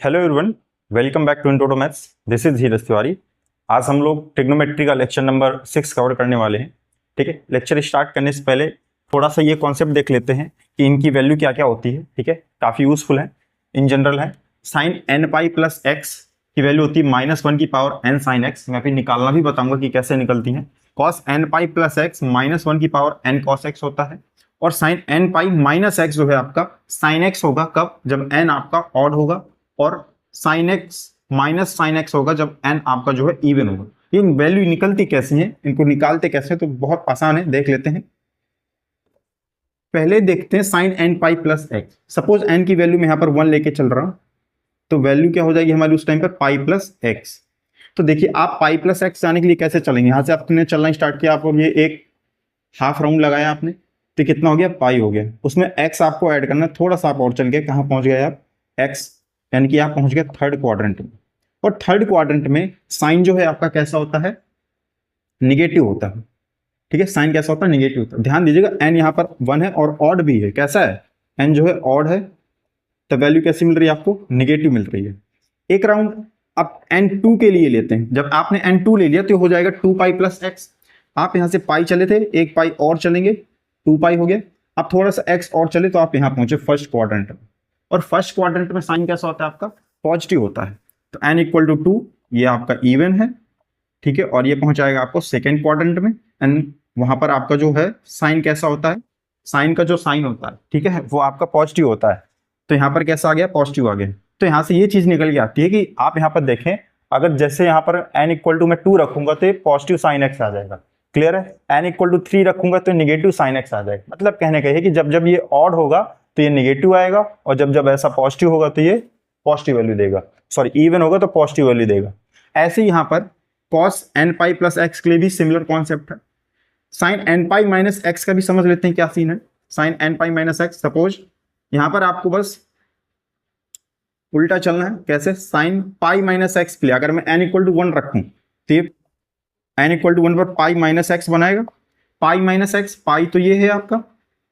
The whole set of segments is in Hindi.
Hello everyone, welcome back to Intro Maths. This is Dheeraj Tiwari. आज हम लोग ट्रिग्नोमेट्री का लेक्चर नंबर 6 कवर करने वाले हैं। ठीक है, लेक्चर स्टार्ट करने से पहले थोड़ा सा ये कॉन्सेप्ट देख लेते हैं कि इनकी वैल्यू क्या क्या होती है। ठीक है, काफ़ी यूजफुल है, इन जनरल है। Sine n pi plus x की वैल्यू होती है -1 की पावर एन साइन एक्स। मैं फिर निकालना भी बताऊंगा कि कैसे निकलती हैं। Cos n pi plus x -1 की पावर एन कॉस एक्स होता है। और sine n pi minus x जो है आपका साइन एक्स होगा कब, जब एन आपका ऑड होगा, और sine x minus sine x होगा जब एन आपका जो है इवन होगा। ये वैल्यू निकलती कैसी है, इनको निकालते कैसे हैं, तो बहुत आसान है, देख लेते हैं। पहले देखते हैं sine n pi plus x. Suppose n की वैल्यू मैं यहां पर 1 लेके चल रहा हूं, तो वैल्यू क्या हो जाएगी हमारी उस टाइम पर पाई प्लस एक्स। तो देखिए आप पाई प्लस एक्स जाने के लिए कैसे चलेंगे, यहां से आपने चलना स्टार्ट किया, आप ये एक हाफ राउंड लगाया आपने, तो कितना हो गया, पाई हो गया। उसमें एक्स आपको ऐड करना है, थोड़ा सा आप और चल गए, कहां पहुंच गए आप, एक्स, यानी कि आप पहुंच गए थर्ड क्वाड्रेंट में। और थर्ड क्वाड्रेंट में साइन जो है आपका कैसा होता है, निगेटिव होता है। ठीक है, साइन कैसा होता है, निगेटिव होता है। ध्यान दीजिएगा एन यहाँ पर 1 है और ऑड भी है। कैसा है, एन जो है ऑड है, तो वैल्यू कैसी मिल रही है आपको, निगेटिव मिल रही है। एक राउंड आप एन 2 के लिए लेते हैं। जब आपने एन 2 ले लिया तो हो जाएगा 2 पाई प्लस एक्स। आप यहां से पाई चले थे, एक पाई और चलेंगे, 2 पाई हो गया। आप थोड़ा सा एक्स और चले तो आप यहां पहुंचे फर्स्ट क्वाड्रेंट में। और फर्स्ट क्वाड्रेंट में साइन कैसा होता है आपका, पॉजिटिव होता है। तो एन इक्वल टू 2, ये आपका इवन है। ठीक है, और ये पहुंचाएगा आपको सेकेंड क्वाड्रेंट में। एंड वहां पर आपका जो है साइन कैसा होता है, साइन का जो साइन होता है, ठीक है, वो आपका पॉजिटिव होता है। तो यहाँ पर कैसा आ गया, पॉजिटिव आ गया। तो यहाँ से ये चीज निकल के आती है कि आप यहाँ पर देखें, अगर जैसे यहाँ पर एन इक्वल टू मैं 2 रखूंगा तो ये पॉजिटिव साइन एक्स आ जाएगा। क्लियर है, एन इक्वल टू 3 रखूंगा तो निगेटिव साइन एक्स आ जाएगा। मतलब कहने का है कि जब जब ये ऑड होगा तो ये निगेटिव आएगा, और जब जब ऐसा पॉजिटिव होगा तो ये पॉजिटिव वैल्यू देगा, सॉरी इवन होगा तो पॉजिटिव वैल्यू देगा। ऐसे ही यहाँ पर cos n pi plus x के लिए भी सिमिलर कॉन्सेप्ट है। Sine n pi minus x का भी समझ लेते हैं क्या सीन है। Sine n pi minus x, suppose यहां पर आपको बस उल्टा चलना है। कैसे, साइन पाई माइनस एक्स के लिए अगर मैं एन इक्वल टू 1 रखूं तो ये एन इक्वल टू 1 पर पाई माइनस एक्स बनाएगा। पाई माइनस एक्स, पाई तो ये है आपका,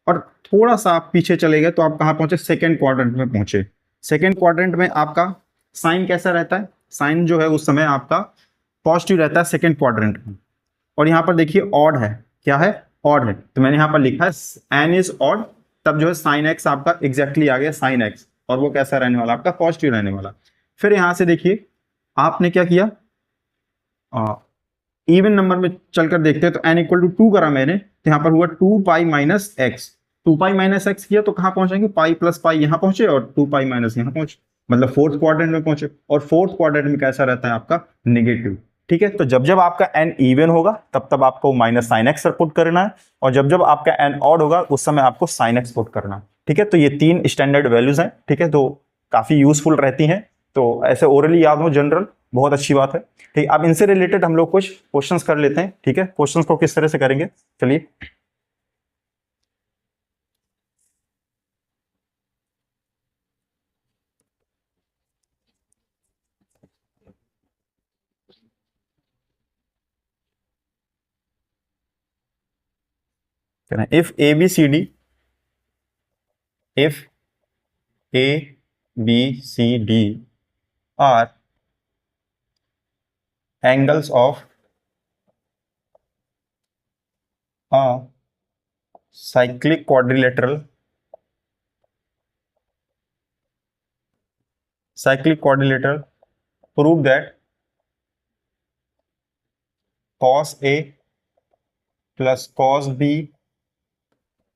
और थोड़ा सा आप पीछे चले गए तो आप कहां पहुंचे, सेकेंड क्वाड्रेंट में पहुंचे। सेकेंड क्वाड्रेंट में आपका साइन कैसा रहता है, साइन जो है उस समय आपका पॉजिटिव रहता है सेकेंड क्वाड्रेंट में। और यहाँ पर देखिए ऑड है, क्या है, ऑड है। तो मैंने यहाँ पर लिखा है एन इज ऑड, तब जो है साइन एक्स आपका एग्जैक्टली आ गया साइन एक्स, और वो कैसा रहने वाला, आपका पॉजिटिव रहने वाला। फिर यहाँ से देखिए आपने क्या किया, इवन नंबर में चलकर देखते हैं, तो एन इक्वल टू 2 करा मैंने, तो यहाँ पर हुआ 2 पाई माइनस एक्स। 2 पाई माइनस एक्स किया तो कहाँ पहुंचेंगे, पाई प्लस पाई यहाँ पहुंचे, और 2 पाई माइनस यहाँ पहुंचे, मतलब फोर्थ क्वाड्रेंट में पहुंचे। और फोर्थ क्वाड्रेंट में कैसा रहता है आपका, निगेटिव। ठीक है, तो जब जब आपका एन इवन होगा तब तब आपको माइनस साइन एक्स पुट करना है, और जब जब आपका एन ऑड होगा उस समय आपको साइन एक्स पुट करना है। ठीक है, तो ये 3 स्टैंडर्ड वैल्यूज हैं। ठीक है, तो काफी यूजफुल रहती हैं, तो ऐसे ओरली याद हो जनरल, बहुत अच्छी बात है। ठीक, अब इनसे रिलेटेड हम लोग कुछ क्वेश्चंस कर लेते हैं। ठीक है, क्वेश्चंस को किस तरह से करेंगे, चलिए। If A B C D, if A, B, C, D are angles of a cyclic quadrilateral, prove that cos A plus cos B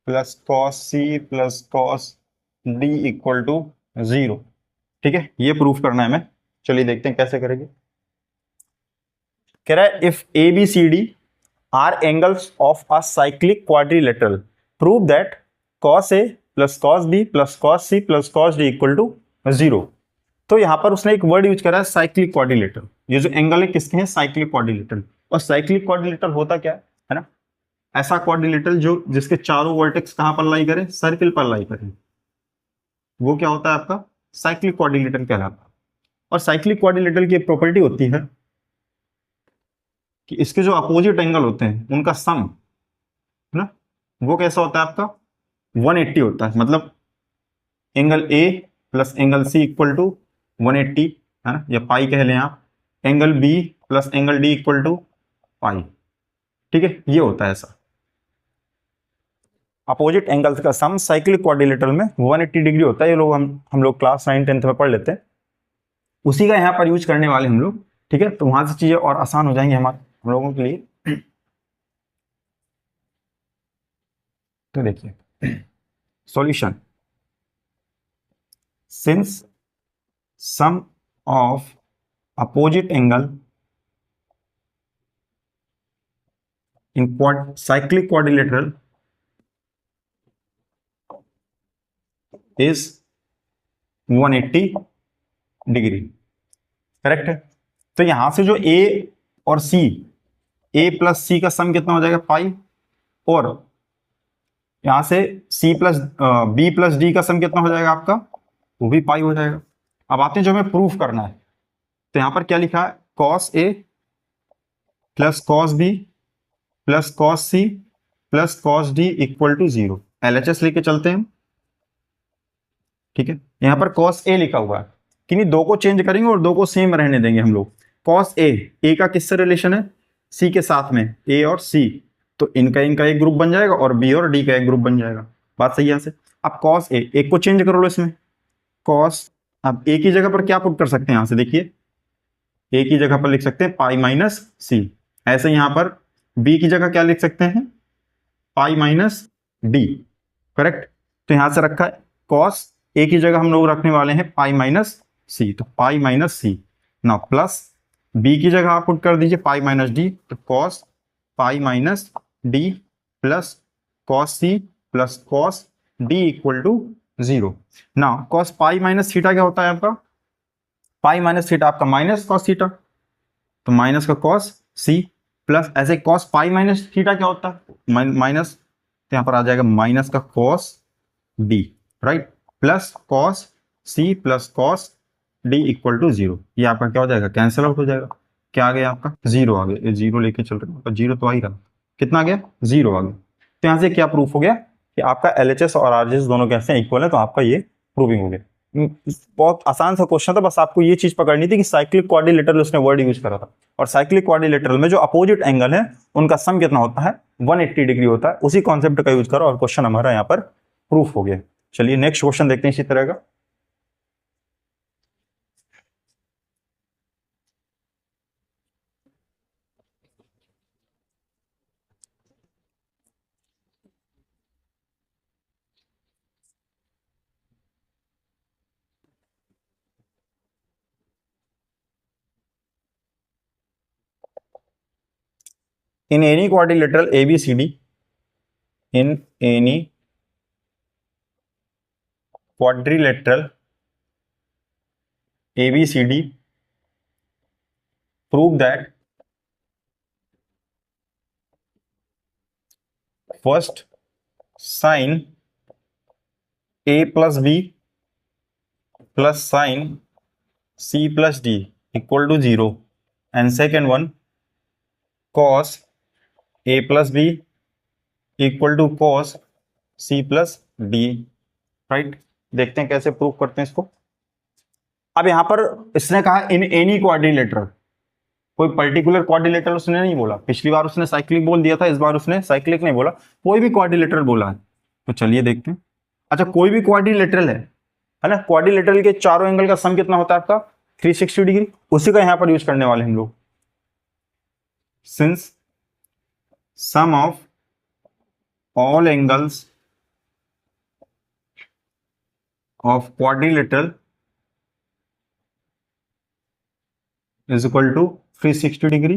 plus cos C plus cos D equal to 0। ठीक है, ये प्रूफ करना है हमें। चलिए देखते हैं कैसे करेंगे। कह रहा है if A B C D are angles of a cyclic quadrilateral prove that cos A plus cos B plus cos C plus cos D equal to 0। तो यहां पर उसने एक वर्ड यूज करा है, साइक्लिक क्वाड्रिलेटरल। ये जो एंगल है किसके हैं, साइक्लिक क्वाड्रिलेटरल। और साइक्लिक क्वाड्रिलेटरल होता क्या है ना, ऐसा क्वाड्रिलेटरल जो जिसके चारों वर्टेक्स कहां पर लाई करें, सर्किल पर लाई करें, वो क्या होता है आपका, साइक्लिक क्वाड्रिलेटरल कहलाता है। और साइक्लिक क्वाड्रिलेटरल की एक प्रॉपर्टी होती है कि इसके जो अपोजिट एंगल होते हैं उनका सम है ना, वो कैसा होता है आपका, 180 होता है। मतलब angle A plus angle C equal to 180 है ना, या पाई कह लें आप, angle B plus angle D equal to pi. ठीक है, ये होता है ऐसा। अपोजिट एंगल्स का सम साइक्लिक क्वाड्रिलेटरल में 180 डिग्री होता है। ये लोग हम लोग क्लास 9 10th में पढ़ लेते हैं, उसी का यहाँ पर यूज करने वाले हम लोग। ठीक है, तो वहां से चीजें और आसान हो जाएंगी हम लोगों के लिए। तो देखिए solution, since sum of opposite angle in cyclic quadrilateral is 180 degree. Correct है। तो यहां से जो ए और सी, ए प्लस सी का सम कितना हो जाएगा, पाई, और यहां से C plus B plus D का सम कितना हो जाएगा आपका, वो भी पाई हो जाएगा। अब आते हैं जो हमें प्रूफ करना है, तो यहां पर क्या लिखा है, cos A plus cos B plus cos C plus cos D equal to 0। LHS लेके चलते हैं। ठीक है, यहां पर कॉस ए लिखा हुआ है, किन्हीं दो को चेंज करेंगे और दो को सेम रहने देंगे हम लोग। कॉस ए का किससे रिलेशन है, सी के साथ में, ए और सी, तो इनका एक ग्रुप बन जाएगा और बी और डी का एक ग्रुप बन जाएगा। बात सही है यहाँ से। अब कॉस ए, एक को चेंज करो लो इसमें, कॉस, अब ए की जगह पर क्या पुट कर सकते हैं, यहां से देखिए, ए की जगह पर लिख सकते हैं पाई माइनस सी। ऐसे यहां पर बी की जगह क्या लिख सकते हैं, पाई माइनस डी। करेक्ट। तो यहां से रखा है कॉस, ए की जगह हम लोग रखने वाले हैं पाई माइनस सी, तो पाई माइनस सी ना, प्लस बी की जगह आप पुट कर दीजिए पाई माइनस डी, तो cos pi minus D plus cos C plus cos D equal to 0। ना कॉस पाई माइनस थीटा क्या होता है आपका, पाई माइनस थीटा आपका माइनस कॉस थीटा, तो माइनस का कॉस सी, प्लस ऐसे कॉस पाई माइनस थीटा क्या होता है, माइनस, तो यहां पर आ जाएगा माइनस का cos D, right, plus cos C plus cos D equal to 0। ये आपका क्या हो जाएगा, कैंसिल आउट हो जाएगा। क्या आ गया आपका, 0 आ गया। 0 लेके चल रहे हैं, 0 तो आ ही रहा, कितना आ गया, 0 आ गया। तो यहां से क्या प्रूफ हो गया कि आपका LHS और RHS दोनों कैसे हैं, इक्वल है, तो आपका ये प्रूविंग हो गया। बहुत आसान सा क्वेश्चन था, बस आपको ये चीज पकड़नी थी कि साइक्लिक क्वाड्रिलेटरल उसने वर्ड यूज करा था, और साइक्लिक क्वाड्रिलेटरल में जो अपोजिट एंगल है उनका सम कितना होता है, 180 डिग्री होता है। उसी कॉन्सेप्ट का यूज करो और क्वेश्चन हमारा यहाँ पर प्रूफ हो गया। चलिए नेक्स्ट क्वेश्चन देखते हैं इसी तरह का। In any quadrilateral ABCD, in any quadrilateral ABCD, prove that first sine A plus B plus sine C plus D equal to 0, and second one cos A plus B equal to cos C plus D, right. देखते हैं कैसे प्रूव करते हैं इसको। अब यहां पर इसने कहा इन एनी क्वाड्रिलेटरल, कोई पर्टिकुलर क्वाड्रिलेटरल उसने नहीं बोला। पिछली बार उसने साइक्लिक बोल दिया था, इस बार उसने साइक्लिक नहीं बोला, कोई भी क्वाड्रिलेटरल बोला है। तो चलिए देखते हैं। अच्छा, कोई भी क्वाड्रिलेटरल है ना, क्वाड्रिलेटरल के चारों एंगल का सम कितना होता है आपका, 360 डिग्री। उसी का यहां पर यूज करने वाले हम लोग। Since sum of all angles of quadrilateral is equal to 360 degree,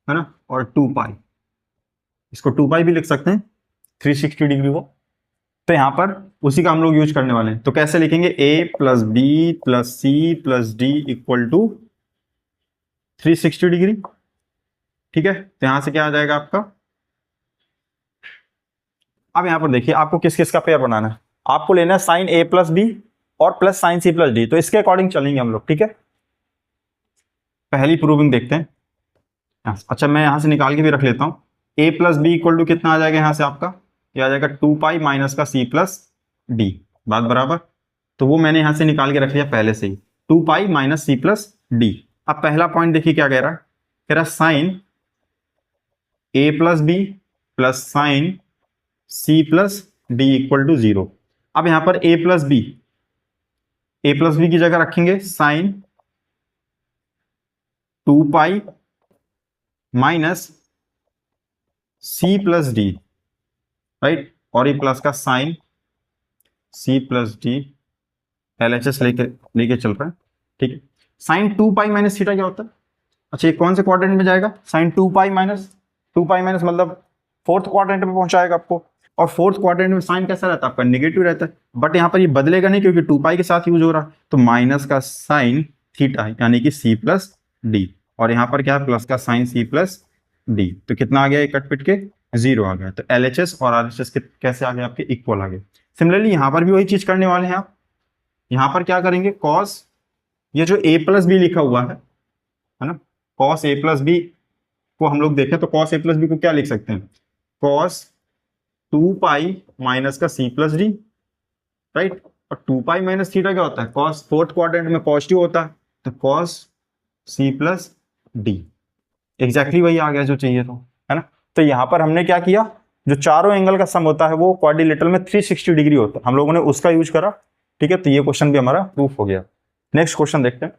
है ना, और 2 पाई, इसको 2 पाई भी लिख सकते हैं, 360 डिग्री को। तो यहां पर उसी का हम लोग यूज करने वाले हैं। तो कैसे लिखेंगे, a plus B plus C plus D equal to 360 degree. ठीक है, तो यहां से क्या आ जाएगा आपका। अब यहां पर देखिए आपको किस किस का पेयर बनाना है। आपको लेना है साइन ए प्लस बी और plus sine C plus D, तो इसके अकॉर्डिंग चलेंगे हम लोग। ठीक है, पहली प्रूविंग देखते हैं। अच्छा, मैं यहां से निकाल के भी रख लेता हूं। ए प्लस बी इक्वल टू कितना आ जाएगा, यहां से आपका ये आ जाएगा 2 पाई माइनस का सी प्लस डी, बात बराबर। तो वो मैंने यहां से निकाल के रख लिया पहले से ही। Two pi minus C plus D. अब पहला पॉइंट देखिए क्या कह रहा है, कह रहा sine A plus B plus sine C plus D equal to 0। अब यहां पर ए प्लस बी की जगह रखेंगे sine two pi minus C plus D, right, और ये प्लस का sine C plus D LHS लेके चल रहा है, ठीक है। Sine two pi minus theta क्या होता है? अच्छा, ये कौन से क्वाड्रेंट में जाएगा? साइन टू पाई माइनस मतलब फोर्थ क्वाड्रेंट में पहुंचाएगा आपको, और फोर्थ क्वाड्रेंट में साइन कैसा रहता है आपका? नेगेटिव रहता है, बट यहाँ पर ये बदलेगा नहीं क्योंकि टू पाई के साथ यूज हो रहा है, तो माइनस का साइन थीटा यानी कि सी प्लस डी, और यहाँ पर क्या है? प्लस का साइन सी प्लस डी। तो कितना आ गया? ये कट पिट के 0 आ गया। तो LHS और RHS के कैसे आ गए? आपके इक्वल आ गए। सिमिलरली यहाँ पर भी वही चीज करने वाले हैं आप। यहाँ पर क्या करेंगे? कॉस, ये जो a प्लस बी लिखा हुआ है ना, कॉस a प्लस बी को हम लोग देखें तो कॉस a प्लस बी को क्या लिख सकते हैं? कॉस टू पाई माइनस का सी प्लस डी, राइट। और टू पाई माइनस थीटा क्या होता है? कॉस फोर्थ क्वाड्रेंट में पॉजिटिव होता है, तो cos C plus D. Exactly वही आ गया जो चाहिए था, है ना। तो यहां पर हमने क्या किया, जो चारों एंगल का सम होता है वो क्वाड्रिलेटरल में 360 डिग्री होता है, हम लोगों ने उसका यूज करा, ठीक है। तो ये क्वेश्चन भी हमारा प्रूफ हो गया। नेक्स्ट क्वेश्चन देखते हैं।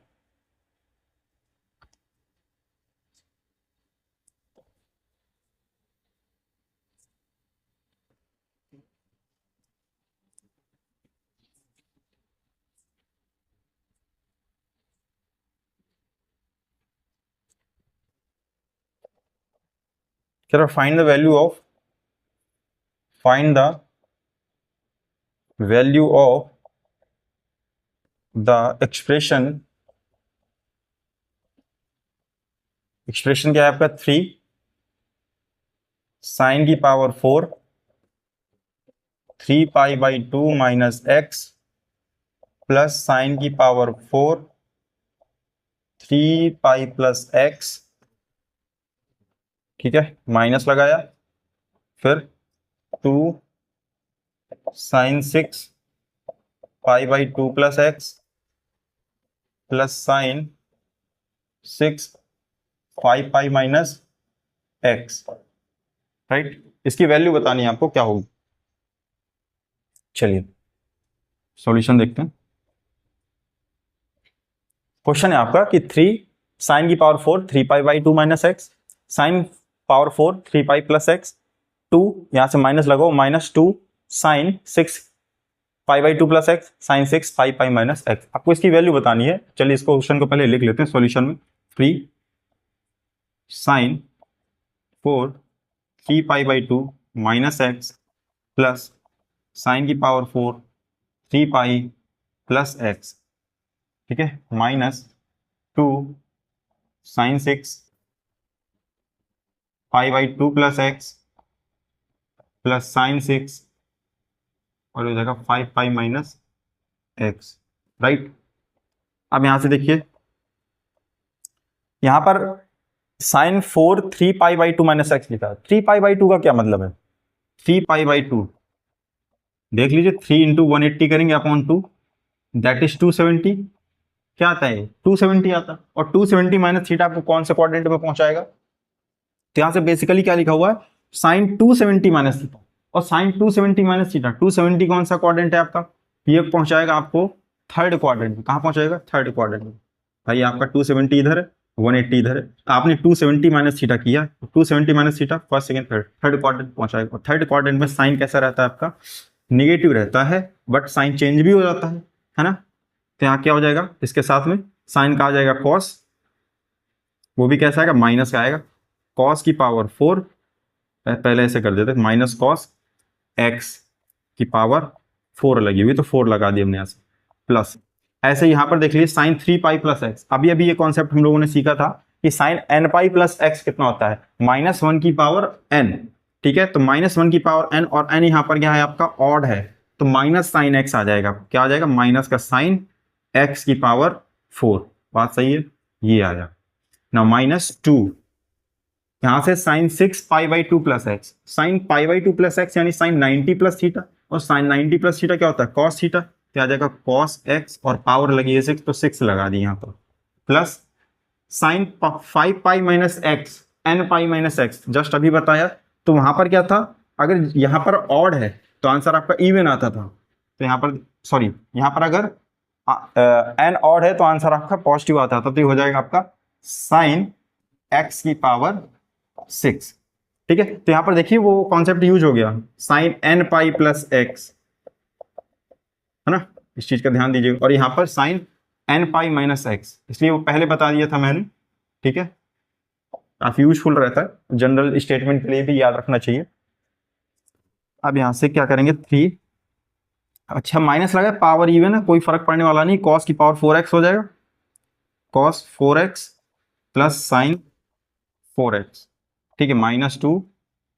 कह रहा find the value of the expression क्या है आपका? 3 साइन की power 4 3 pi by 2 minus x plus sine की पावर 4 3 पाई प्लस एक्स, ठीक है, माइनस लगाया, फिर 2 sine 6 pi by 2 plus x plus sine 6 5 pi minus x, right. इसकी वैल्यू बतानी है आपको क्या होगी। चलिए सॉल्यूशन देखते हैं। क्वेश्चन है आपका कि 3 साइन की power 4 3 pi by 2 minus x, sine power 4 3 pi plus x, 2 यहां से माइनस लगाओ, minus 2 sine 6 pi by 2 plus x, sine 6 5 pi minus x. आपको इसकी वैल्यू बतानी है। चलिए इसको क्वेश्चन को पहले लिख लेते हैं सॉल्यूशन में। 3 sine 4 3 pi by 2 minus x plus sine की पावर 4 3 पाई प्लस एक्स, ठीक है, minus 2 sine 6 pi by 2 plus x plus sine 6 और हो जाएगा 5 पाई माइनस एक्स, राइट। अब यहां से देखिए, यहां पर sine 4 3 pi by 2 minus x लिखा है। 3 पाई बाई 2 का क्या मतलब है? 3 पाई बाई 2 देख लीजिए, 3 इंटू 180 करेंगे अपॉन 2, दैट इज 270। क्या आता है? 270 आता है। और 270 माइनस थीटा आपको कौन से क्वाड्रेंट में पहुंचाएगा? तो यहां से बेसिकली क्या लिखा हुआ है? साइन 270 माइनस थीटा, और साइन 270 माइनस थीटा, 270 कौन सा क्वाड्रेंट है आपका? ये पहुंचाएगा आपको थर्ड क्वाड्रेंट में। कहां पहुंचाएगा? थर्ड क्वाड्रेंट में। भाई आपका 270 इधर है, 180 इधर है, तो आपने 270 माइनस थीटा किया, 270 minus theta first second third quadrant पहुंचाएगा। और थर्ड क्वाड्रेंट में साइन कैसा रहता है आपका? नेगेटिव रहता है, बट साइन चेंज भी हो जाता है ना। तो यहाँ क्या हो जाएगा? इसके साथ में साइन का आ जाएगा कॉस, वो भी कैसा आएगा? माइनस का आएगा। कॉस की पावर 4, पहले ऐसे कर देते, माइनस कॉस एक्स की पावर 4 लगी हुई, तो 4 लगा दी हमने यहाँ से, प्लस ऐसे यहाँ पर देख लीजिए साइन 3 पाई प्लस एक्स। अभी अभी ये कॉन्सेप्ट हम लोगों ने सीखा था कि sine n pi plus x कितना होता है? -1 की पावर n, ठीक है। तो -1 की पावर n, और n यहाँ पर क्या है आपका? ऑड है, तो माइनस साइन एक्स आ जाएगा। क्या आ जाएगा? माइनस का साइन x की पावर 4। बात सही है, ये आया ना। -2 यहां से sine 6 pi by 2 plus x, sine pi by 2 plus x यानी साइन 90 प्लस थीटा, और साइन 90 प्लस थीटा क्या होता है? कॉस थीटा, तो आ जाएगा कॉस एक्स और पावर लगी है 6 तो 6 लगा दी यहाँ पर, प्लस साइन 5 पाई - एक्स n पाई - एक्स जस्ट अभी बताया। तो वहां पर क्या था, अगर यहाँ पर ऑड है तो आंसर आपका इवन आता था, तो यहाँ पर सॉरी यहाँ पर अगर n ऑड है तो आंसर आपका पॉजिटिव आता था, तो ये हो जाएगा आपका साइन x की पावर 6। ठीक है, तो यहाँ पर देखिए वो कॉन्सेप्ट यूज हो गया, साइन n पाई + x, है ना, इस चीज का ध्यान दीजिएगा। और यहाँ पर साइन n पाई - x, इसलिए वो पहले बता दिया था मैंने। ठीक है, काफी यूजफुल रहता है, जनरल स्टेटमेंट के लिए भी याद रखना चाहिए। अब यहां से क्या करेंगे, 3, अच्छा माइनस लगा, पावर इवन है, कोई फर्क पड़ने वाला नहीं, कॉस की पावर 4x हो जाएगा, cos 4x plus sign 4x। ठीक है, -2,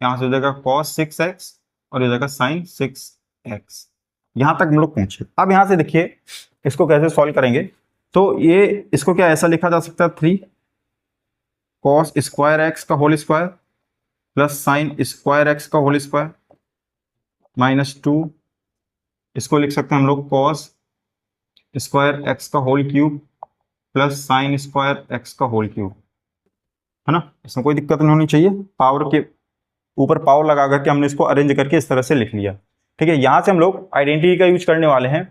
यहां से हो जाएगा कॉस 6x और हो जाएगा साइन 6x। यहां तक हम लोग पहुंचे। अब यहां से देखिए इसको कैसे सॉल्व करेंगे, तो ये इसको क्या ऐसा लिखा जा सकता है, 3 कॉस स्क्वायर एक्स का whole square plus sine square x का होल स्क्वायर -2, इसको लिख सकते हैं हम लोग कॉस स्क्वायर एक्स का whole cube plus sine square x का होल क्यूब, है ना, इसमें कोई दिक्कत नहीं होनी चाहिए। पावर के ऊपर पावर लगा करके हमने इसको अरेंज करके इस तरह से लिख लिया। ठीक है, यहां से हम लोग आइडेंटिटी का यूज करने वाले हैं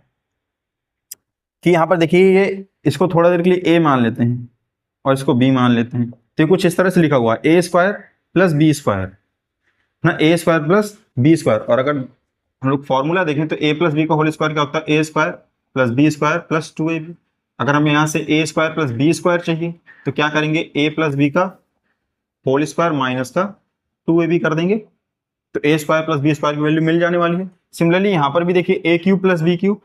कि यहां पर देखिए ये इसको थोड़ा देर के लिए ए मान लेते हैं और इसको बी मान लेते हैं, तो कुछ इस तरह से लिखा हुआ है a² + b² ना, a² + b²। और अगर हम लोग फॉर्मूला देखें तो a + b का होल स्क्वायर क्या होता है, a² + b² + 2ab। अगर हमें यहाँ से a² + b² चाहिए तो क्या करेंगे, a + b का होल स्क्वायर माइनस का 2ab कर देंगे, तो a² + b² की वैल्यू मिल जाने वाली है। सिमिलरली यहाँ पर भी देखिए a³ + b³,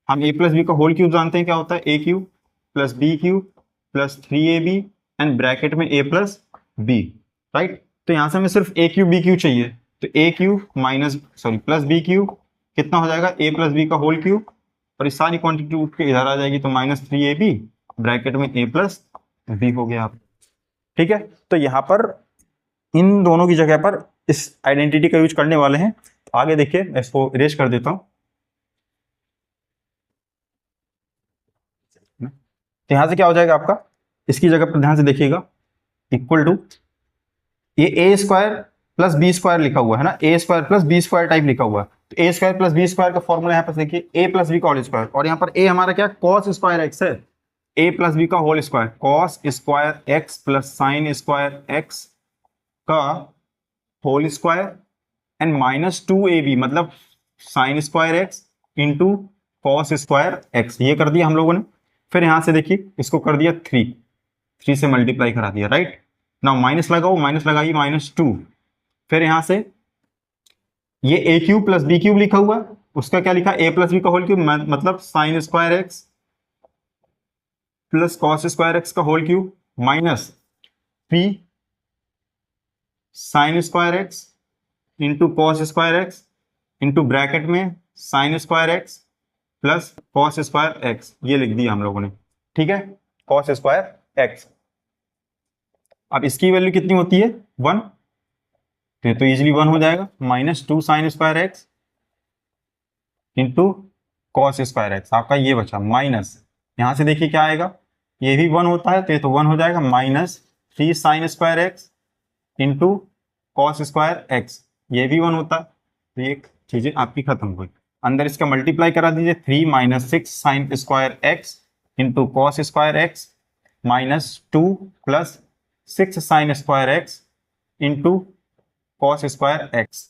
हम a + b का होल क्यूब जानते हैं क्या होता है, a³ + b³ + 3ab and bracket में a + b, राइट। तो यहां से हमें सिर्फ a³ b³ चाहिए, तो a³ प्लस b³ कितना हो जाएगा, a + b का होल क्यूब, और इस सारी क्वांटिटी उठ के इधर आ जाएगी, तो -3ab ब्रैकेट में a + b हो गया आप। ठीक है, तो यहां पर इन दोनों की जगह पर इस आइडेंटिटी का यूज करने वाले हैं। तो आगे देखिए, मैं इसको इरेज कर देता हूं। तो यहां से क्या हो जाएगा आपका, इसकी जगह पर ध्यान से देखिएगा, इक्वल टू ये a² + b² लिखा हुआ है ना, a² + b² टाइप लिखा हुआ है, तो a² + b² का फॉर्मूला यहाँ पर देखिए a + b का होल स्क्वायर, और यहाँ पर a हमारा क्या, cos स्क्वायर x है, a + b का whole square cos square x plus sine square x का होल स्क्वायर एंड -2ab मतलब sine square x into cos square x, ये कर दिया हम लोगों ने। फिर यहां से देखिए इसको कर दिया 3 से मल्टीप्लाई करा दिया, राइट। नाउ माइनस लगाओ, माइनस लगाइए -2, फिर यहां से ये a³ + b³ लिखा हुआ, उसका क्या लिखा, a + b का होल क्यूब मतलब sine square X plus cos square x का whole cube minus 3 sine square X into cos square X into bracket में sine square X plus cos square X, ये लिख दिया हम लोगों ने। ठीक है, कॉस स्क्वायर एक्स। अब इसकी वैल्यू कितनी होती है, 1, तो इजीली 1 हो जाएगा, -2 sign square X into cos square x, आपका ये बचा माइनस, यहां से देखिए क्या आएगा, ये भी 1 होता है तो ये तो 1 हो जाएगा, -3 sine square X into cos square X, ये भी 1 होता है, तो ये चीजें आपकी खत्म हुई। अंदर इसका मल्टीप्लाई करा दीजिए, 3 - 6 sign square X into cos square x -2 plus 6 sign square X into cos square x,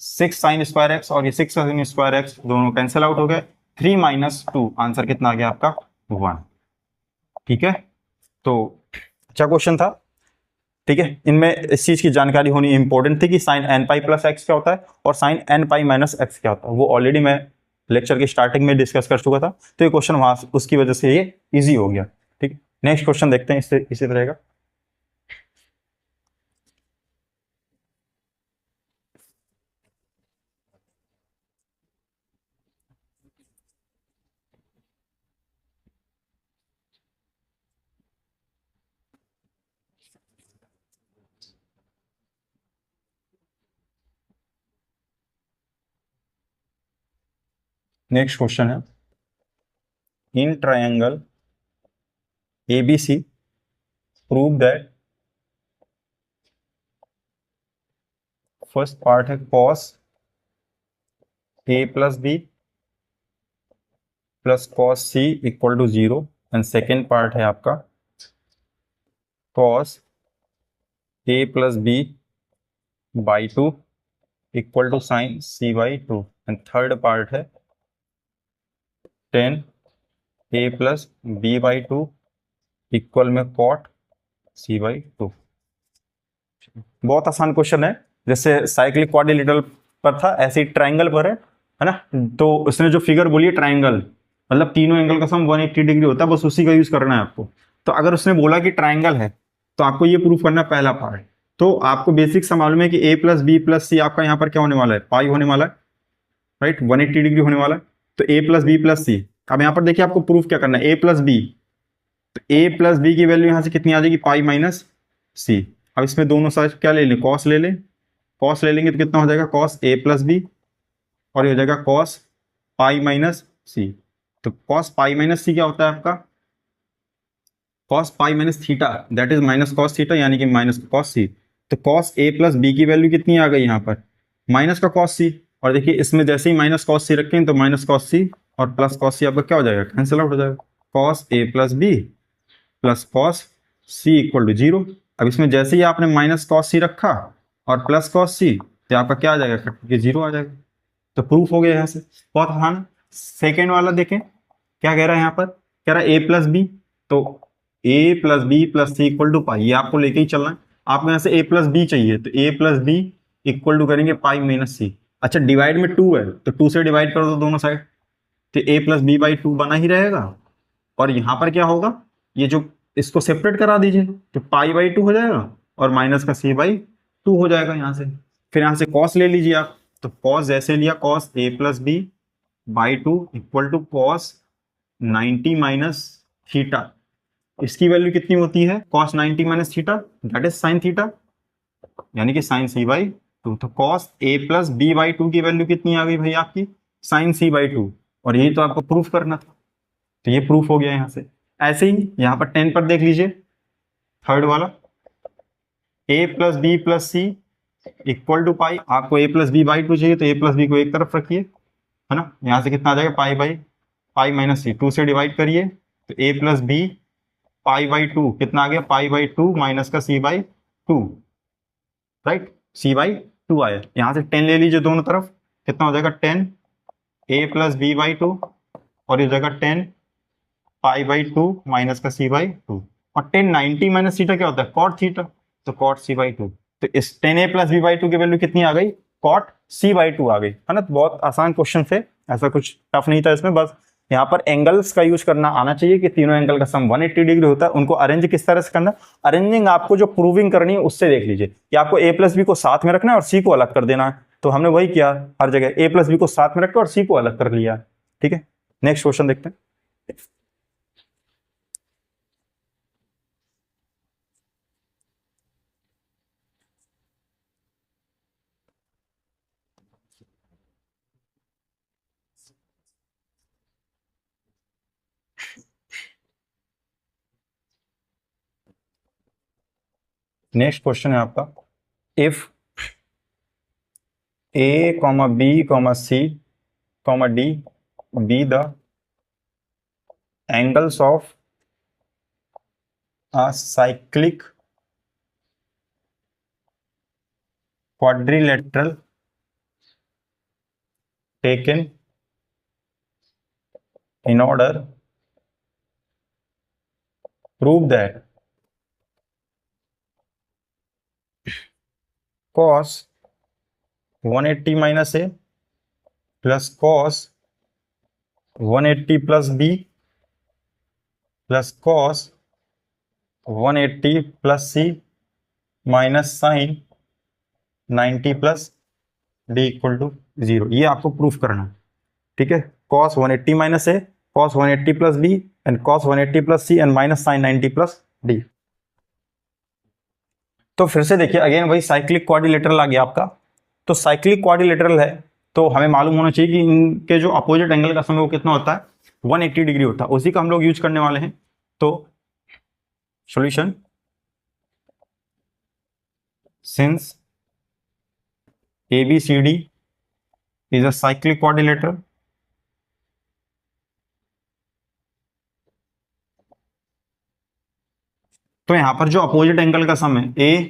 6 sign square x और ये 6 साइन स्क्वायर एक्स दोनों कैंसिल आउट हो गए, 3 - 2 आंसर कितना आ गया आपका, 1। ठीक है, तो अच्छा क्वेश्चन था। ठीक है, इनमें इस चीज की जानकारी होनी इंपॉर्टेंट थी कि साइन n पाई + x क्या होता है और साइन n पाई - x क्या होता है, वो ऑलरेडी मैं लेक्चर के स्टार्टिंग में डिस्कस कर चुका था, तो ये क्वेश्चन वहां उसकी वजह से ये इजी हो गया। ठीक है, नेक्स्ट क्वेश्चन देखते हैं इससे इसी तरह का। नेक्स्ट क्वेश्चन है, in triangle ABC prove that, first part है cos A plus B plus cos C equal to 0 and second part है आपका cos A plus B by 2 equal to sine C by 2 and third part है tan A plus B by 2 equal में cot C बाई 2। बहुत आसान क्वेश्चन है, जैसे साइक्लिक क्वाड्रिलेटरल पर था ऐसे ही ट्राइंगल पर है ना। तो उसने जो फिगर बोली है ट्राइंगल, मतलब तीनों एंगल का सम 180 डिग्री होता है, बस उसी का यूज करना है आपको। तो अगर उसने बोला कि ट्राइंगल है तो आपको ये प्रूफ करना है पहला पार्ट। तो आपको बेसिक सा मालूम है कि A plus B plus C आपका यहाँ पर क्या होने वाला है, पाई होने वाला है, राइट, 180 डिग्री होने वाला है। तो A plus B plus C, अब यहाँ पर देखिए आपको प्रूफ क्या करना है, A प्लस B, तो A प्लस B की वैल्यू यहाँ से कितनी आ जाएगी, पाई माइनस C। अब इसमें दोनों साइड क्या ले लें, कॉस ले लें, कॉस ले लेंगे तो कितना हो जाएगा, कॉस A प्लस B और ये हो जाएगा कॉस पाई माइनस C। तो कॉस पाई माइनस C क्या होता है आपका, cos pi minus theta, that is minus cos theta, यानी कि माइनस कॉस C। तो कॉस A प्लस B की वैल्यू कितनी आ गई यहाँ पर, माइनस का कॉस C। और देखिए इसमें जैसे ही माइनस कॉस C रखें तो माइनस कॉस C और प्लस कॉस C आपका क्या हो जाएगा, कैंसिल आउट हो जाएगा, cos A plus B plus cos C equal to 0। अब इसमें जैसे ही आपने माइनस कॉस C रखा और प्लस कॉस C, तो आपका क्या आ जाएगा, कट के 0 आ जाएगा। तो प्रूफ हो गया यहाँ से, बहुत आसान। सेकेंड वाला देखें क्या कह रहा है यहाँ पर, कह रहा है A प्लस B, तो A plus B plus C equal to pi, ये आपको लेके ही चलना है। आपको यहाँ से A प्लस B चाहिए तो A plus B equal to करेंगे पाई माइनस C। अच्छा डिवाइड में 2 है तो 2 से डिवाइड कर दो दोनों साइड, तो A प्लस B बाई 2 बना ही रहेगा। और यहाँ पर क्या होगा, ये जो इसको सेपरेट करा दीजिए तो पाई बाई 2 हो जाएगा और माइनस का C बाई 2 हो जाएगा यहाँ से। फिर यहाँ से कॉस ले लीजिए आप, तो कॉस जैसे लिया, cos A plus B by 2 equal to cos 90 minus theta, इसकी वैल्यू कितनी होती है, cos 90 minus theta, that is sine theta, यानी कि साइन C बाई 2। तो cos A plus B by 2 की वैल्यू कितनी आ गई भाई आपकी, साइन C बाई 2, और यही तो आपको प्रूफ करना था। तो ये प्रूफ हो गया यहाँ से। ऐसे ही यहाँ पर 10 पर देख लीजिए, थर्ड वाला A plus B plus C equal to pi, आपको A प्लस B बाई 2 चाहिए तो A प्लस B को एक तरफ रखिए, है ना, यहाँ से कितना आ जाएगा, pi by pi minus C, 2 से डिवाइड करिए तो A plus B pi by 2 कितना आ गया, पाई बाई 2 माइनस का C by 2, right, C by 2 आया। यहाँ से 10 ले लीजिए दोनों तरफ, कितना हो जाएगा 10 A प्लस B बाई 2 और ये जगह 10 पाई बाई 2 माइनस का C बाई 2, और 10 90 माइनस थीटा क्या होता है, कॉट थीटा, तो कॉट C बाई 2। तो इस 10A प्लस B बाई 2 की वैल्यू कितनी आ गई, कॉट C बाई 2 आ गई, है ना। तो बहुत आसान क्वेश्चन थे, ऐसा कुछ टफ नहीं था इसमें, बस यहाँ पर एंगल्स का यूज करना आना चाहिए कि तीनों एंगल का सम 180 डिग्री होता है, उनको अरेंज किस तरह से करना। अरेंजिंग आपको जो प्रूविंग करनी है उससे देख लीजिए कि आपको A प्लस बी को साथ में रखना है और C को अलग कर देना है, तो हमने वही किया, हर जगह A प्लस बी को साथ में रखा और C को अलग कर लिया, ठीक है। नेक्स्ट क्वेश्चन देखते हैं। नेक्स्ट क्वेश्चन है आपका, if A comma B comma C comma D be the angles of a cyclic quadrilateral taken in order, prove that cos 180 minus A plus cos 180 plus B plus cos 180 plus C माइनस sine 90 plus D equal to 0, ये आपको प्रूफ करना है, ठीक है। cos 180 माइनस A, cos 180 प्लस B एंड cos 180 प्लस C and minus sine 90 plus D। तो फिर से देखिए अगेन वही साइक्लिक क्वाड्रिलेटरल आ गया आपका। तो साइक्लिक क्वाड्रिलेटरल है तो हमें मालूम होना चाहिए कि इनके जो अपोजिट एंगल का सम है वो कितना होता है, 180 डिग्री होता है। उसी का हम लोग यूज करने वाले हैं। तो solution, since ABCD is a cyclic quadrilateral, तो यहां पर जो अपोजिट एंगल का सम है A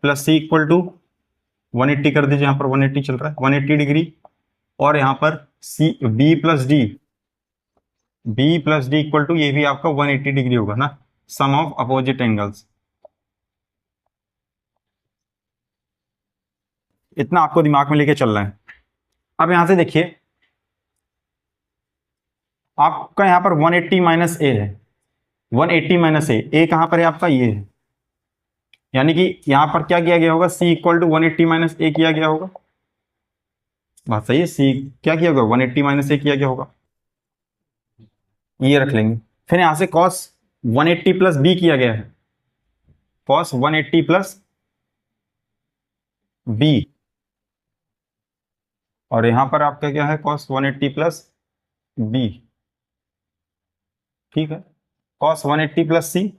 plus C equal to 180 कर दीजिए, यहां पर 180 चल रहा है, 180 डिग्री। और यहां पर C B plus D equal to, ये भी आपका 180 डिग्री होगा ना, सम ऑफ अपोजिट एंगल्स। इतना आपको दिमाग में लेके चलना है। अब यहां से देखिए, आपका यहां पर 180 माइनस ए है, 180 माइनस ए कहां पर है आपका, ये है। यानी कि यहां पर क्या किया गया होगा, सी इक्वल टू 180 माइनस ए किया गया होगा। बात सही है, सी क्या किया होगा, 180 माइनस ए किया गया होगा, ये रख लेंगे। फिर यहां से कॉस 180 प्लस बी किया गया है, कॉस 180 प्लस बी, और यहां पर आपका क्या है, कॉस 180 प्लस बी, ठीक है। कॉस 180 प्लस सी,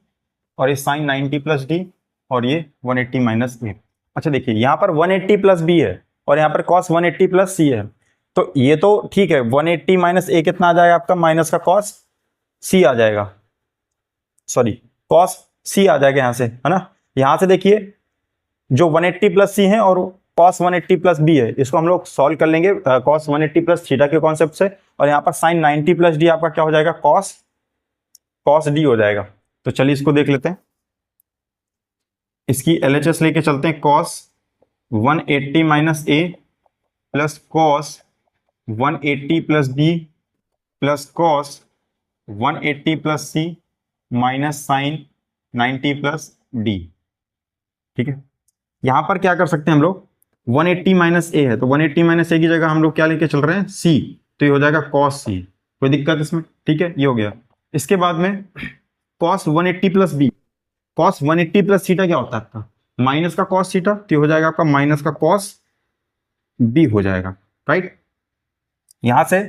और ये साइन 90 प्लस डी, और ये 180 माइनस ए। अच्छा देखिए, यहां पर 180 प्लस बी है और यहां पर कॉस 180 प्लस सी है, तो ये तो ठीक है, 180 माइनस ए कितना आ जाएगा आपका, माइनस का कॉस सी आ जाएगा, सॉरी कॉस सी आ जाएगा यहां से, है ना। यहां से देखिए, जो 180 प्लस सी है और कॉस 180 प्लस बी है, इसको हम लोग सॉल्व कर लेंगे कॉस 180 प्लस थीटा के कॉन्सेप्ट से। और यहाँ पर साइन 90 प्लस डी आपका क्या हो जाएगा, कॉस कॉस डी हो जाएगा। तो चलिए इसको देख लेते हैं, इसकी LHS लेके चलते हैं। Cos 180 minus A plus cos 180 plus B plus cos 180 plus C minus sine 90 plus D, ठीक है। यहां पर क्या कर सकते हैं हम लोग, 180 माइनस ए है, तो 180 माइनस ए की जगह हम लोग क्या लेके चल रहे हैं, सी, तो ये हो जाएगा कॉस सी, कोई दिक्कत इसमें, ठीक है, ये हो गया। इसके बाद में cos 180 plus B, cos 180 plus theta क्या होता है आपका, माइनस का कॉस थीटा, तो ये हो जाएगा आपका माइनस का कॉस बी हो जाएगा, राइट। यहां से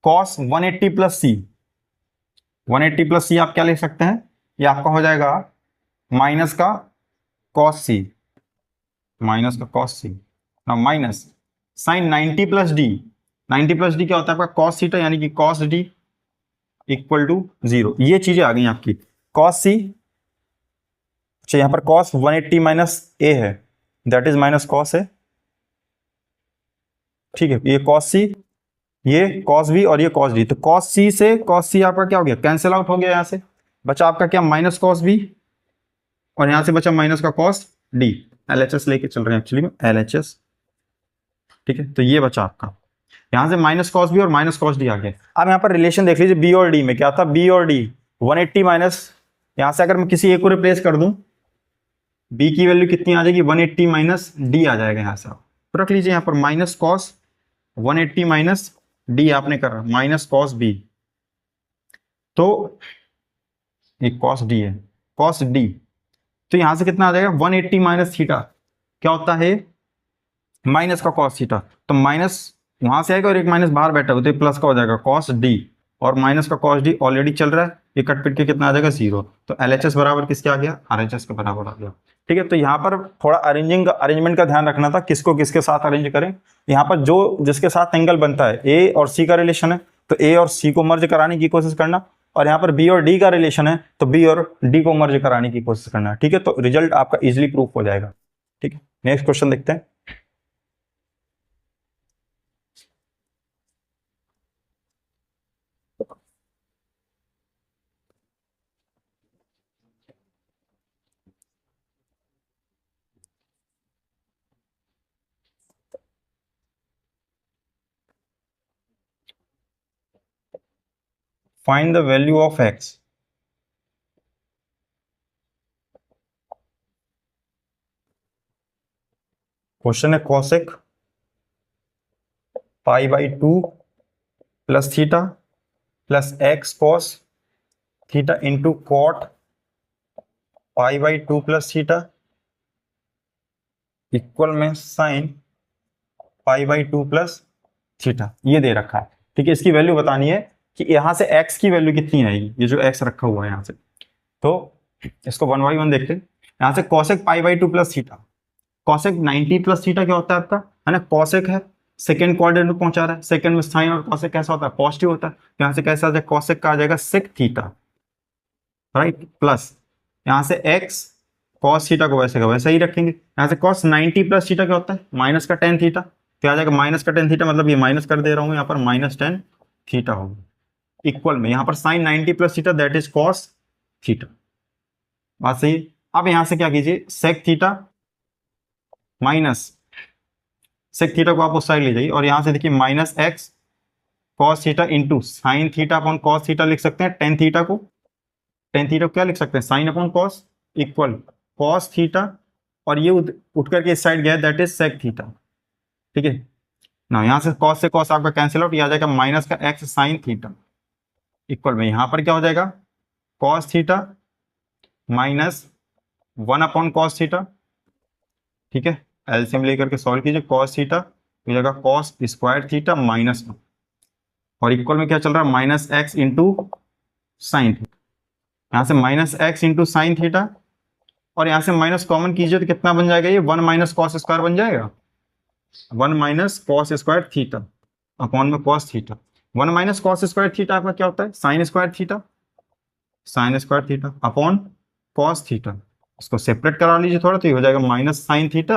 कॉस 180 प्लस सी, 180 प्लस सी आप क्या ले सकते हैं, ये आपका हो जाएगा माइनस का कॉस सी, माइनस का कॉस सी, ना minus sine 90 plus D, 90 plus D क्या होता है आपका, कॉस थीटा, यानी कि कॉस डी इक्वल टू 0। ये चीजें आ गई आपकी, कॉस सी। अच्छा, यहां पर कॉस 180 माइनस ए है, दैट इज माइनस कॉस है, ठीक है। ये कॉस सी, ये कॉस बी, और ये कॉस डी, तो कॉस सी से कॉस सी आपका क्या हो गया, कैंसिल आउट हो गया। यहां से बचा आपका क्या, माइनस कॉस बी, और यहां से बचा माइनस का कॉस डी। LHS लेके चल रहे हैं एक्चुअली में, LHS, ठीक है। तो ये बचा आपका, यहां से माइनस कॉस बी और माइनस कॉस डी आ गया। अब यहां पर रिलेशन देख लीजिए, बी और डी में क्या था, बी और डी 180 माइनस, यहां से अगर मैं किसी एक को रिप्लेस कर दूं, बी की वैल्यू कितनी आ जाएगी, 180 माइनस डी आ जाएगा। यहां से आप तो रख लीजिए, यहां पर माइनस कॉस 180 माइनस डी आपने करा, माइनस कॉस बी, तो ये कॉस डी है, कॉस डी, तो यहां से कितना आ जाएगा, 180 माइनस थीटा क्या होता है, माइनस का कॉस थीटा, तो माइनस वहां से आएगा और एक माइनस बाहर बैठा हुआ, तो प्लस का हो जाएगा कॉस डी, और माइनस का कॉस डी ऑलरेडी चल रहा है, ये कट पिट के कितना आ जाएगा, 0। तो LHS बराबर किसके आ गया, RHS के बराबर आ गया, ठीक है। तो यहाँ पर थोड़ा अरेंजमेंट का ध्यान रखना था, किसको किसके साथ अरेंज करें। यहाँ पर जो जिसके साथ एंगल बनता है, ए और सी का रिलेशन है, तो ए और सी को मर्ज कराने की कोशिश करना, और यहाँ पर बी और डी का रिलेशन है, तो बी और डी को मर्ज कराने की कोशिश करना, ठीक है। तो रिजल्ट आपका इजिली प्रूफ हो जाएगा, ठीक है। नेक्स्ट क्वेश्चन देखते हैं। Find the value of X, question है cosec π/2 plus theta plus X cos theta into cot π/2 plus theta equal में साइन π/2 प्लस थीटा, ये दे रखा है। ठीक है, इसकी वैल्यू बतानी है कि यहाँ से x की वैल्यू कितनी आएगी, ये जो x रखा हुआ है यहाँ से। तो इसको 1 बाई 1 देखते हैं। यहाँ से cosec π/2 plus theta, cosec 90 plus theta क्या होता है आपका, है ना, cosec है, सेकेंड क्वाड्रेंट में पहुंचा रहा है, सेकेंड में साइन और cosec कैसा होता है, पॉजिटिव होता है। यहाँ से कैसा आ जाएगा, cosec का आ जाएगा sec थीटा, राइट, प्लस यहाँ से x cos थीटा को वैसे का वैसे ही रखेंगे। यहाँ से cos 90 प्लस थीटा क्या होता है, माइनस का tan थीटा, क्या आ जाएगा, माइनस का tan थीटा, मतलब ये माइनस कर दे रहा हूँ यहाँ पर, माइनस tan थीटा होगा, इक्वल में यहाँ पर sin 90 plus theta that is cos theta. बात सही है। अब यहाँ से क्या कीजिए, sec theta minus sec theta को आप उस साइड ले जाइए, और यहाँ से देखिए minus x cos theta into sine theta upon cos theta लिख सकते हैं, tan थीटा को क्या लिख सकते हैं, sine upon cos equal cos theta, और ये उठ करके इस साइड गया दैट इज sec थीटा। ठीक है ना, यहाँ से cos से cos आपका कैंसिल आउट, ये आ जाएगा माइनस का x साइन थीटा इक्वल में यहाँ पर क्या हो जाएगा, cos theta minus 1 upon cos theta. ठीक है, एलसीएम लेकर के सॉल्व कीजिए, cos थीटा हो जाएगा cos स्क्वायर थीटा माइनस 1, और इक्वल में क्या चल रहा है, minus x into sine theta. यहाँ से minus x into sine theta, और यहाँ से माइनस कॉमन कीजिए तो कितना बन जाएगा, ये 1 माइनस कॉस स्क्वायर बन जाएगा, 1 minus cos square theta upon में cos theta. 1 minus cos square theta आपका क्या होता है, sine square theta upon cos theta. इसको सेपरेट करा लीजिए थोड़ा, तो ये हो जाएगा minus sine theta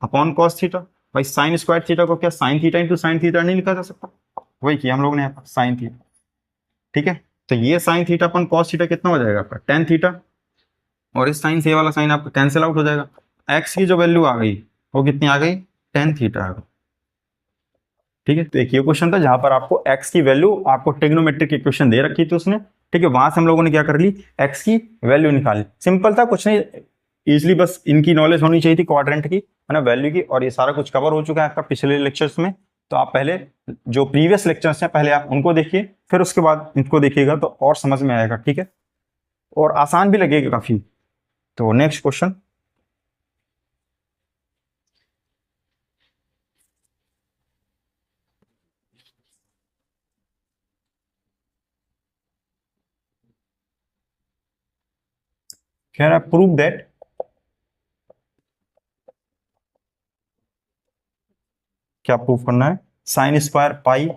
upon cos theta. भाई साइन स्क्वायर थीटा को क्या sine theta into sine theta नहीं लिखा जा सकता, वही किया हम लोग ने साइन थीटा। ठीक है, तो ये sine theta upon cos theta कितना हो जाएगा आपका, tan थीटा, और इस साइन से वाला साइन आपका कैंसिल आउट हो जाएगा। x की जो वैल्यू आ गई वो कितनी आ गई, tan थीटा आ गई। ठीक है, तो एक ये क्वेश्चन था जहां पर आपको x की वैल्यू, आपको ट्रिग्नोमेट्रिक इक्वेशन दे रखी थी उसने। ठीक है, वहां से हम लोगों ने क्या कर ली, x की वैल्यू निकाली, सिंपल था, कुछ नहीं, इजिली बस इनकी नॉलेज होनी चाहिए थी क्वाड्रेंट की, है ना, वैल्यू की, और ये सारा कुछ कवर हो चुका है आपका पिछले लेक्चर्स में। तो आप पहले जो प्रीवियस लेक्चर्स हैं पहले आप उनको देखिए, फिर उसके बाद इनको देखिएगा तो और समझ में आएगा। ठीक है, और आसान भी लगेगा काफी। तो नेक्स्ट क्वेश्चन, कह रहा है प्रूव दैट, क्या प्रूव करना है, sine square pi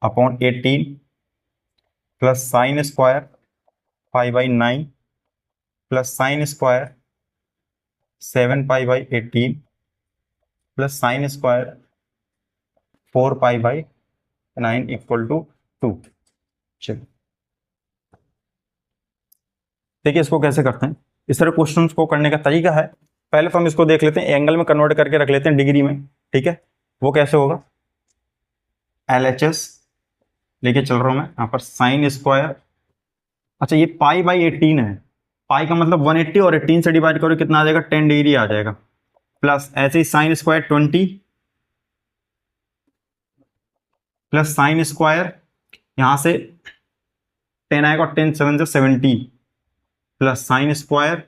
upon 18 plus sine square π/9 plus sine square 7π/18 plus sine square 4π/9 equal to 2। चलिए देखिए इसको कैसे करते हैं। इस तरह क्वेश्चन को करने का तरीका है, पहले तो हम इसको देख लेते हैं, एंगल में कन्वर्ट करके रख लेते हैं डिग्री में। ठीक है, वो कैसे होगा, LHS लेके चल रहा हूं मैं यहाँ पर, साइन स्क्वायर, अच्छा ये π/18 है, पाई का मतलब 180 और 18 से डिवाइड करो कितना आ जाएगा, 10 डिग्री आ जाएगा, प्लस ऐसे ही sine square 20 plus sine square यहां से 10 आएगा, 10 7 से 70 प्लस साइन स्क्वायर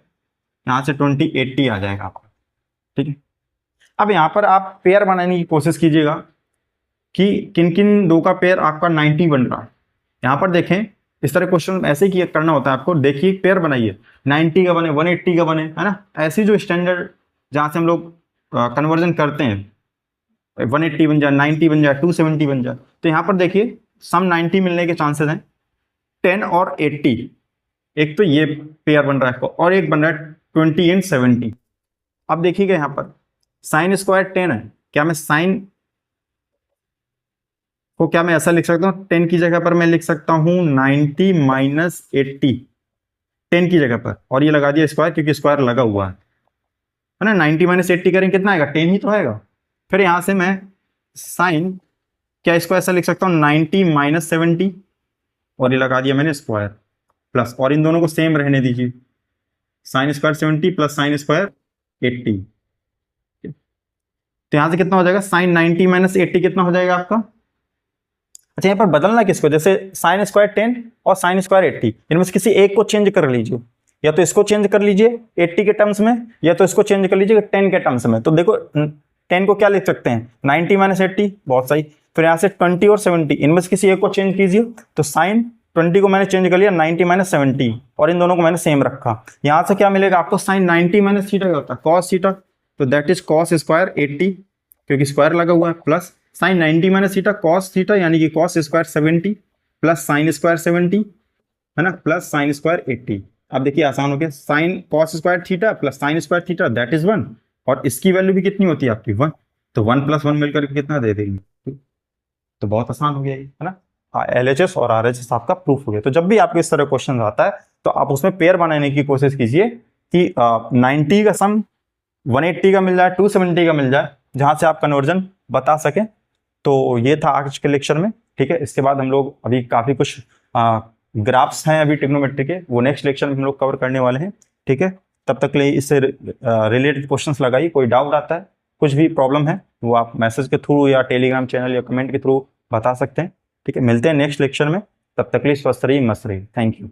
यहां से 20 80 आ जाएगा आपका। ठीक है, अब यहां पर आप पेयर बनाने की कोशिश कीजिएगा कि किन किन दो का पेयर आपका 90 बन रहा है। यहां पर देखें, इस तरह क्वेश्चन ऐसे ही करना होता है आपको, देखिए पेयर बनाइए, 90 का बने, 180 का बने, है ना, ऐसी जो स्टैंडर्ड जहां से हम लोग कन्वर्जन करते हैं, 180 बन जाए, 90 बन जाए, 270 बन जाए। तो यहाँ पर देखिए सम 90 मिलने के चांसेस हैं, 10 और 80, एक तो ये पेयर बन रहा है और एक बन रहा है 20 एंड 70। अब देखिएगा यहाँ पर साइन स्क्वायर 10 है, क्या मैं साइन को क्या मैं ऐसा लिख सकता हूँ, 10 की जगह पर मैं लिख सकता हूँ 90 माइनस 80, 10 की जगह पर, और ये लगा दिया स्क्वायर क्योंकि स्क्वायर लगा हुआ है ना, 90 माइनस 80 करेंगे कितना आएगा, 10 ही तो आएगा। फिर यहां से मैं साइन क्या इसको ऐसा लिख सकता हूँ 90 माइनस 70, और ये लगा दिया मैंने स्क्वायर, प्लस, और इन दोनों को सेम रहने दीजिए, sine square 70 plus sine square 80। तो यहां से कितना हो जाएगा, साइन 90 माइनस 80 कितना हो जाएगा आपका, अच्छा यहाँ पर बदलना किसको, जैसे साइन स्क्वायर 10 और साइन स्क्वायर 80, इनमें से किसी एक को चेंज कर लीजिए, या तो इसको चेंज कर लीजिए 80 के टर्म्स में, या तो इसको चेंज कर लीजिए 10 के टर्म्स में। तो देखो 10 को क्या लिख सकते हैं 90 माइनस 80, बहुत सही। फिर यहाँ से 20 और 70 इनमें से किसी एक को चेंज कीजिए, तो साइन 20 को मैंने चेंज कर लिया 90 माइनस 70 और इन दोनों को मैंने सेम रखा। यहाँ से क्या मिलेगा आपको, साइन 90 माइनस थीटा क्या होता है कॉस थीटा, तो दैट इज कॉस स्क्वायर 80 क्योंकि स्क्वायर लगा हुआ है, plus sign 90 minus theta cos theta यानी कि cos square 70 plus sine square 70 है ना, प्लस साइन स्क्वायर 80। अब देखिए आसान हो गया, sine cos square theta plus sine square theta that is 1 और इसकी वैल्यू भी कितनी होती है आपकी 1, तो 1 + 1 मिलकर कितना दे देंगे, तो बहुत आसान हो गया ये है ना। हाँ, LHS और RHS आपका प्रूफ हो गया। तो जब भी आपको इस तरह क्वेश्चन आता है तो आप उसमें पेयर बनाने की कोशिश कीजिए कि 90 का सम 180 का मिल जाए, 270 का मिल जाए, जहां से आप कन्वर्जन बता सकें। तो ये था आज के लेक्चर में, ठीक है। इसके बाद हम लोग अभी काफी कुछ ग्राफ्स हैं अभी ट्रिग्नोमेट्री के, वो नेक्स्ट लेक्चर में हम लोग कवर करने वाले हैं, ठीक है। तब तक के लिए इससे रिलेटेड क्वेश्चंस लगाइए, कोई डाउट आता है, कुछ भी प्रॉब्लम है वो आप मैसेज के थ्रू या टेलीग्राम चैनल या कमेंट के थ्रू बता सकते हैं, ठीक है। मिलते हैं नेक्स्ट लेक्चर में, तब तक के लिए स्वस्थ रहिए, मस्त रहिए, थैंक यू।